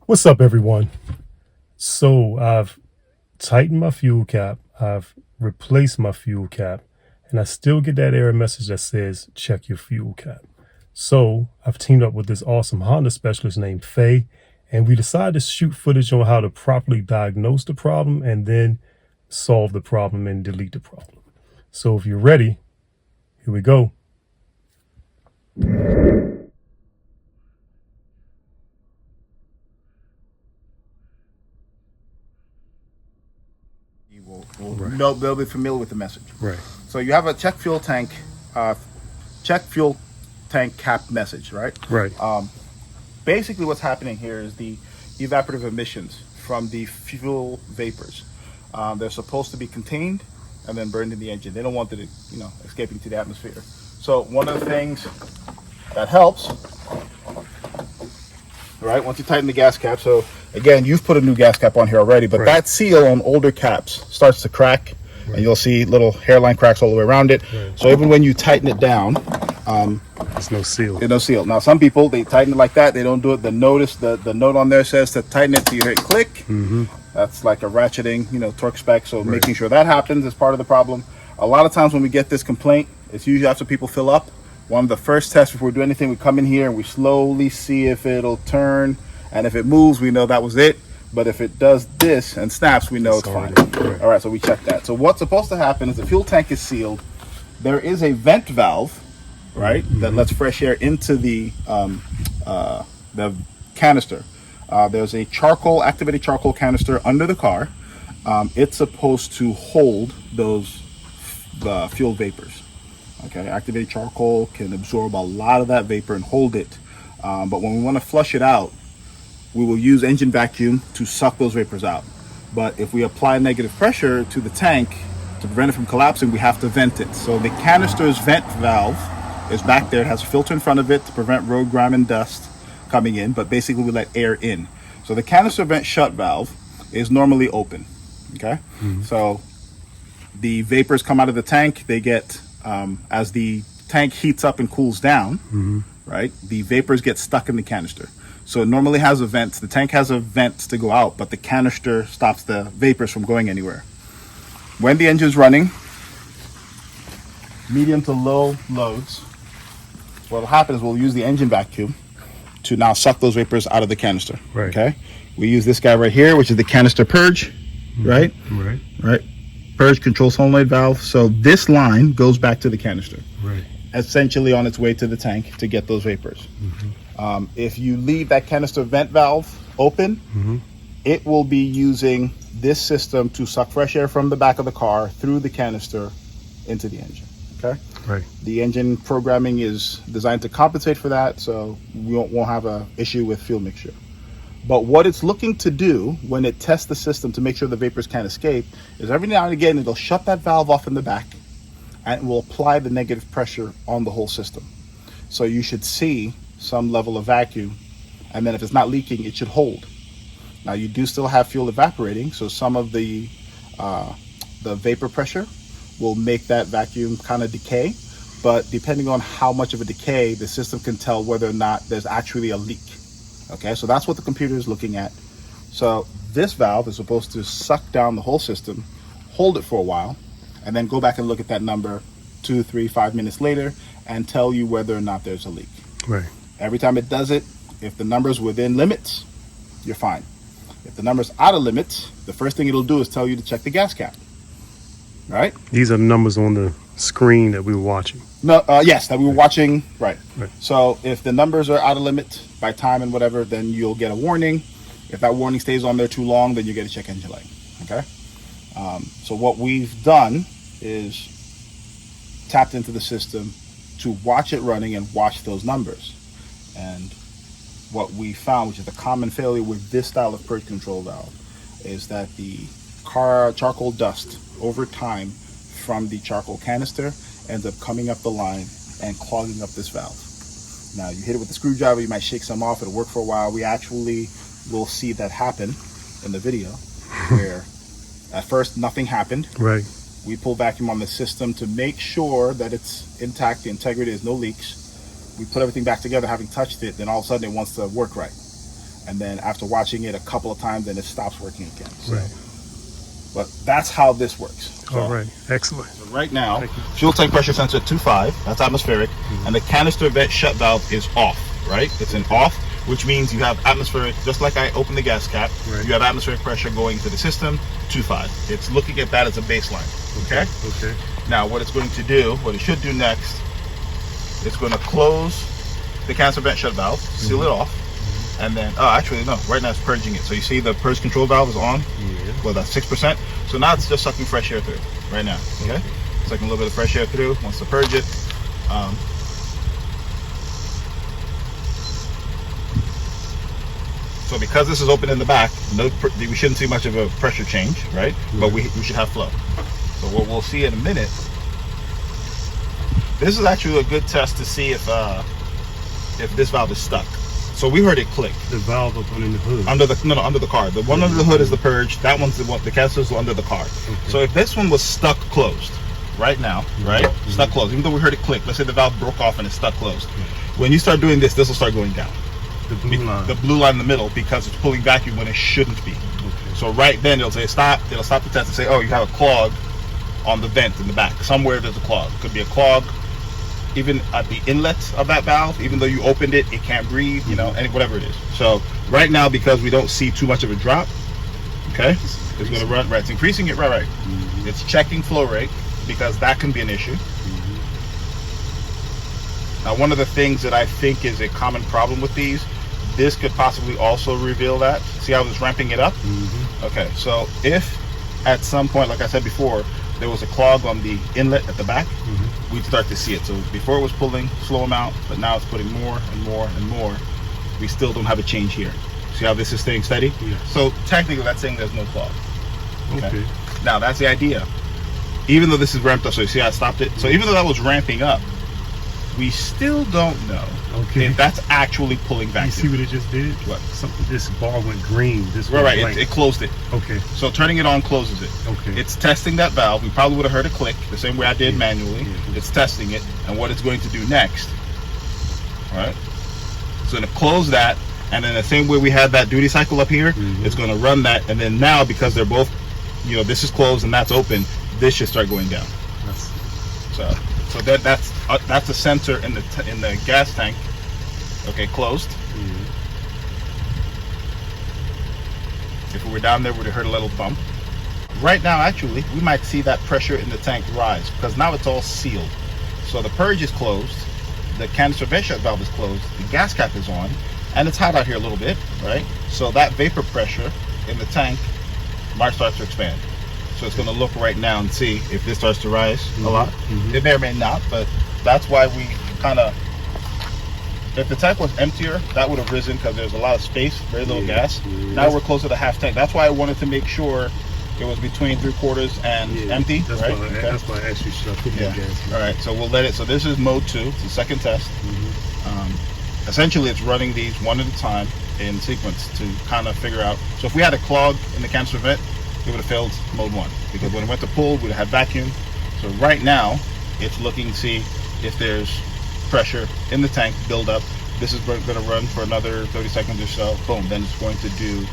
What's up, everyone? So I've tightened my fuel cap, I've replaced my fuel cap, and I still get that error message that says check your fuel cap. So I've teamed up with this awesome Honda specialist named Faye, and we decided to shoot footage on how to properly diagnose the problem and then solve the problem and delete the problem. So if you're ready, here we go. Right. They'll be familiar with the message. Right. So you have a check fuel tank cap message, right? Right. Basically, what's happening here is the evaporative emissions from the fuel vapors. They're supposed to be contained and then burned in the engine. They don't want it, escaping to the atmosphere. So one of the things that helps, right? Once you tighten the gas cap, so again, you've put a new gas cap on here already, but that seal on older caps starts to crack, and you'll see little hairline cracks all the way around it. So even when you tighten it down, there's no seal. there's no seal. Now some people, they tighten it like that, they don't do it. The note on there says to tighten it till you hear it click. That's like a ratcheting, torque spec. So making sure that happens is part of the problem. A lot of times when we get this complaint, it's usually after people fill up. One of the first tests before we do anything, we come in here and we slowly see if it'll turn, and if it moves, we know that was it. But if it does this and snaps, we know it's fine. Right. All right, so we check that. So what's supposed to happen is the fuel tank is sealed. There is a vent valve, right, that lets fresh air into the canister. There's a activated charcoal canister under the car. It's supposed to hold the fuel vapors. Okay, activated charcoal can absorb a lot of that vapor and hold it. But when we want to flush it out, we will use engine vacuum to suck those vapors out. But if we apply negative pressure to the tank to prevent it from collapsing, we have to vent it. So the canister's vent valve is back there. It has a filter in front of it to prevent road grime and dust coming in, but basically we let air in. So the canister vent shut valve is normally open. Okay, so the vapors come out of the tank. They get as the tank heats up and cools down, right? The vapors get stuck in the canister. So it normally has a vent. The tank has a vent to go out, but the canister stops the vapors from going anywhere. When the engine's running, medium to low loads, what will happen is we'll use the engine vacuum to now suck those vapors out of the canister. Right. Okay. We use this guy right here, which is the canister purge, right? Right. Purge control solenoid valve. So this line goes back to the canister, essentially on its way to the tank to get those vapors. If you leave that canister vent valve open, it will be using this system to suck fresh air from the back of the car through the canister into the engine. Okay. Right. The engine programming is designed to compensate for that, so we won't have an issue with fuel mixture. But what it's looking to do when it tests the system to make sure the vapors can't escape is every now and again it'll shut that valve off in the back and it will apply the negative pressure on the whole system. So you should see some level of vacuum, and then if it's not leaking, it should hold. Now you do still have fuel evaporating, so some of the vapor pressure will make that vacuum kind of decay, but depending on how much of a decay, the system can tell whether or not there's actually a leak. Okay, so that's what the computer is looking at. So this valve is supposed to suck down the whole system, hold it for a while, and then go back and look at that number 2, 3, 5 minutes later and tell you whether or not there's a leak. Right. Every time it does it, if the number's within limits, you're fine. If the number's out of limits, the first thing it'll do is tell you to check the gas cap. Right? These are the numbers on the screen that we were watching. No, yes, that we were watching. Right. Right. So if the numbers are out of limit by time and whatever, then you'll get a warning. If that warning stays on there too long, then you get a check engine light. Okay. So what we've done is tapped into the system to watch it running and watch those numbers. And what we found, which is a common failure with this style of purge control valve, is that the charcoal dust over time from the charcoal canister ends up coming up the line and clogging up this valve. Now you hit it with a screwdriver, you might shake some off, it'll work for a while. We actually will see that happen in the video where at first nothing happened. Right. We pull vacuum on the system to make sure that it's intact, the integrity, there's no leaks. We put everything back together having touched it, then all of a sudden it wants to work right. and then after watching it a couple of times, then it stops working again. So, Right. but that's how this works. So, All right. Excellent. so right now, Thank you. fuel tank pressure sensor 2.5, that's atmospheric, and the canister vent shut valve is off, right? It's in off, which means you have atmospheric, just like I opened the gas cap, Right. you have atmospheric pressure going to the system, 2.5. It's looking at that as a baseline, okay? Okay. Now, what it's going to do, what it should do next, it's going to close the canister vent shut valve, seal it off, and then, oh, actually, no, right now it's purging it. So you see the purge control valve is on, Yeah. well, that's 6%. So now it's just sucking fresh air through right now, okay? Sucking a little bit of fresh air through, wants to purge it. So because this is open in the back, we shouldn't see much of a pressure change, right? But we should have flow. So what we'll see in a minute, this is actually a good test to see if this valve is stuck. So we heard it click. The valve up under the hood. Under the car. The one under the hood is the purge. That one's the one, the canister's under the car. Okay. So if this one was stuck closed right now, right? Stuck closed. Even though we heard it click, let's say the valve broke off and it's stuck closed. When you start doing this, this will start going down. The blue line. The blue line in the middle, because it's pulling vacuum when it shouldn't be. Okay. So right then it'll say stop. It'll stop the test and say, oh, you have a clog on the vent in the back. Somewhere there's a clog. Could be a clog even at the inlet of that valve. Even though you opened it, it can't breathe, you know, and whatever it is. So right now, because we don't see too much of a drop, okay, it's going to run, right, it's increasing it, right. It's checking flow rate, because that can be an issue. Now, one of the things that I think is a common problem with these, this could possibly also reveal that. See how it's ramping it up? Okay, so if at some point, like I said before, there was a clog on the inlet at the back, we'd start to see it. So before it was pulling slow amount, but now it's putting more and more and more. We still don't have a change here. See how this is staying steady? Yes. So technically that's saying there's no clog. Okay. Now that's the idea. Even though this is ramped up, so you see how I stopped it? So even though that was ramping up, we still don't know if that's actually pulling vacuum. You see what it just did? What? This bar went green. This Right, went it closed it. Okay. So turning it on closes it. Okay. It's testing that valve. We probably would have heard it click the same way I did manually. It's testing it, and what it's going to do next. All right. It's going to close that, and then the same way we had that duty cycle up here, it's going to run that, and then now because they're both, you know, this is closed and that's open, this should start going down. So that's a sensor in the gas tank. Okay, closed. If we were down there, we'd have heard a little bump. Right now, actually, we might see that pressure in the tank rise because now it's all sealed. So the purge is closed, the canister vent shut valve is closed, the gas cap is on, and it's hot out here a little bit, right? So that vapor pressure in the tank might start to expand. So it's going to look right now and see if this starts to rise a lot. It may or may not, but that's why we kind of, if the tank was emptier, that would have risen because there's a lot of space, very little gas. Now we're closer to half tank. That's why I wanted to make sure it was between 3/4 and empty, that's right? Why, That's why I asked you, should I put more gas in? All right, so we'll let it, so this is mode 2, it's the second test. Essentially, it's running these one at a time in sequence to kind of figure out. So if we had a clog in the canister vent, it would have failed mode 1 because when it went to pull, we'd have had vacuum. So right now, it's looking to see if there's pressure in the tank build up. This is going to run for another 30 seconds or so. Boom, then it's going to do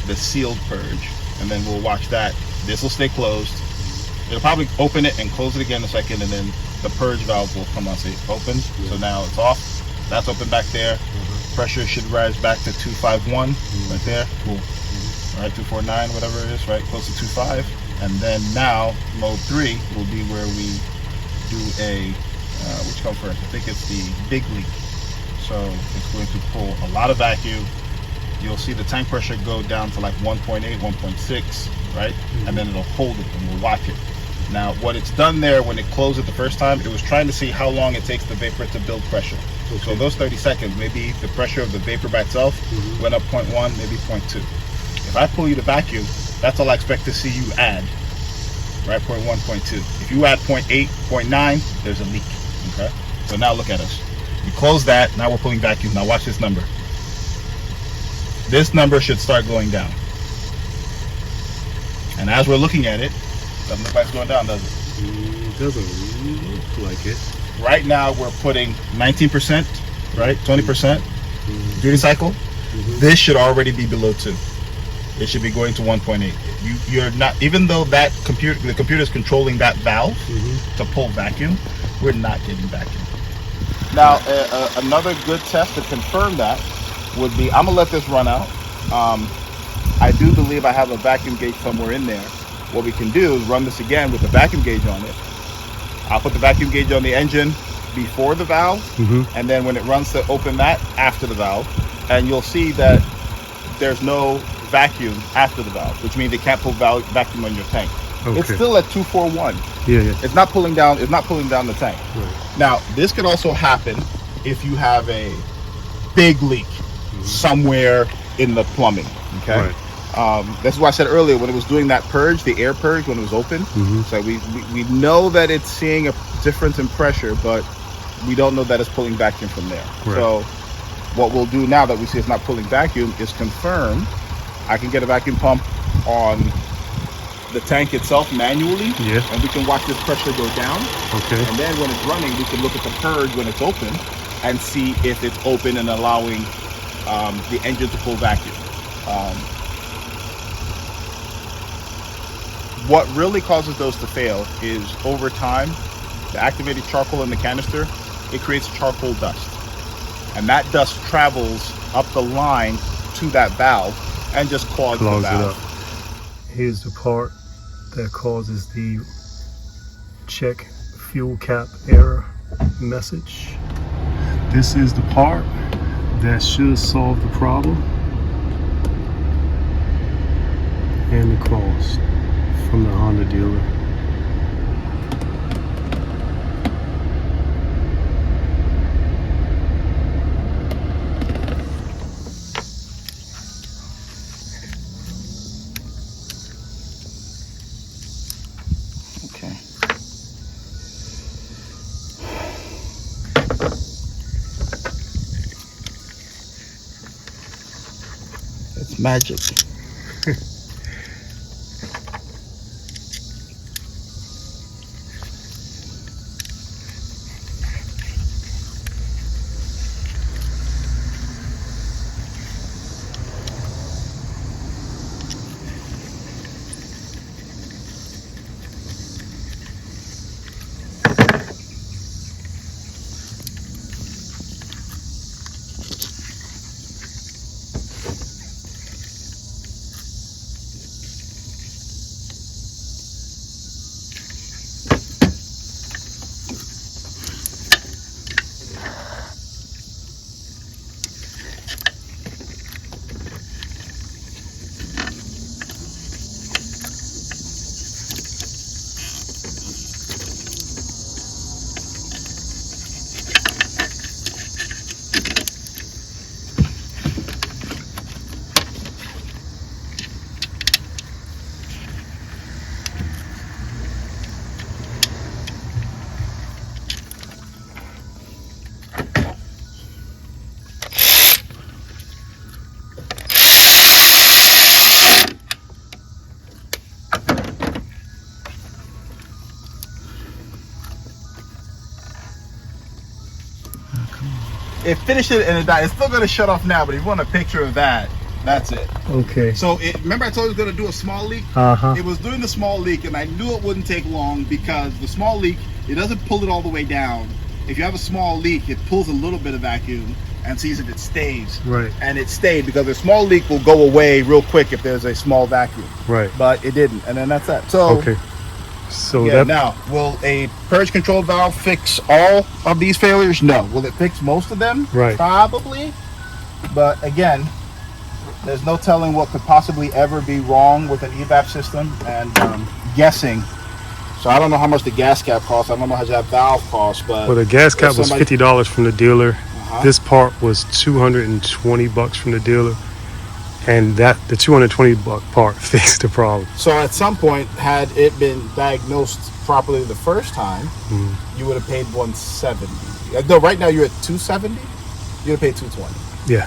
the sealed purge, and then we'll watch that. This will stay closed. It'll probably open it and close it again in a second, and then the purge valve will come on. See, open. So now it's off. That's open back there. Pressure should rise back to 251 right there. Cool. All right, 249, whatever it is, right, close to 25. And then now mode 3 will be where we do a which comes first? I think it's the big leak. So it's going to pull a lot of vacuum. You'll see the tank pressure go down to like 1.8, 1.6, right? And then it'll hold it and we'll watch it. Now, what it's done there when it closed it the first time, it was trying to see how long it takes the vapor to build pressure. So those 30 seconds, maybe the pressure of the vapor by itself went up 0.1, maybe 0.2. If I pull you to vacuum, that's all I expect to see you add, right? 0.1, 0.2. If you add 0.8, 0.9, there's a leak, okay? So now look at us. We close that, now we're pulling vacuum. Now watch this number. This number should start going down. And as we're looking at it, doesn't look like it's going down, does it? It doesn't look like it. Right now we're putting 19%, right? 20% duty cycle. this should already be below 2. It should be going to 1.8. You're not, even though the computer is controlling that valve to pull vacuum, we're not getting vacuum. Now, another good test to confirm that would be, I'm gonna let this run out. I do believe I have a vacuum gauge somewhere in there. What we can do is run this again with the vacuum gauge on it. I'll put the vacuum gauge on the engine before the valve, and then when it runs to open that, after the valve, and you'll see that there's no vacuum after the valve, which means it can't pull vacuum on your tank. Okay. It's still at 241. Yeah. It's not pulling down. It's not pulling down the tank. Right. Now, this could also happen if you have a big leak somewhere in the plumbing. Okay. Right. That's why I said earlier when it was doing that purge, the air purge when it was open. So we know that it's seeing a difference in pressure, but we don't know that it's pulling vacuum from there. Right. So what we'll do now that we see it's not pulling vacuum is confirm. I can get a vacuum pump on the tank itself manually, and we can watch this pressure go down. Okay. And then when it's running, we can look at the purge when it's open and see if it's open and allowing the engine to pull vacuum. What really causes those to fail is over time, the activated charcoal in the canister, it creates charcoal dust. And that dust travels up the line to that valve and just clogs the valve. It up. Here's the part that causes the check fuel cap error message. This is the part that should solve the problem and the cost from the Honda dealer. Okay. It's magic. It finished it and it died. It's still going to shut off now, but if you want a picture of that, that's it. Okay. So remember I told you it was going to do a small leak? It was doing the small leak, and I knew it wouldn't take long because the small leak, it doesn't pull it all the way down. If you have a small leak, it pulls a little bit of vacuum and sees if it stays. Right. And it stayed because a small leak will go away real quick if there's a small vacuum. Right. But it didn't, and then that's that. So. Okay. So yeah, now, will a purge control valve fix all of these failures? No. Will it fix most of them? Right. Probably. But again, there's no telling what could possibly ever be wrong with an evap system, and guessing. So I don't know how much the gas cap costs. I don't know how much that valve costs, but well, the gas cap was $50 from the dealer. This part was $220 from the dealer. And that the $220 part fixed the problem. So at some point, had it been diagnosed properly the first time, you would have paid $170. No, right now you're at $270. You would have paid $220. Yeah.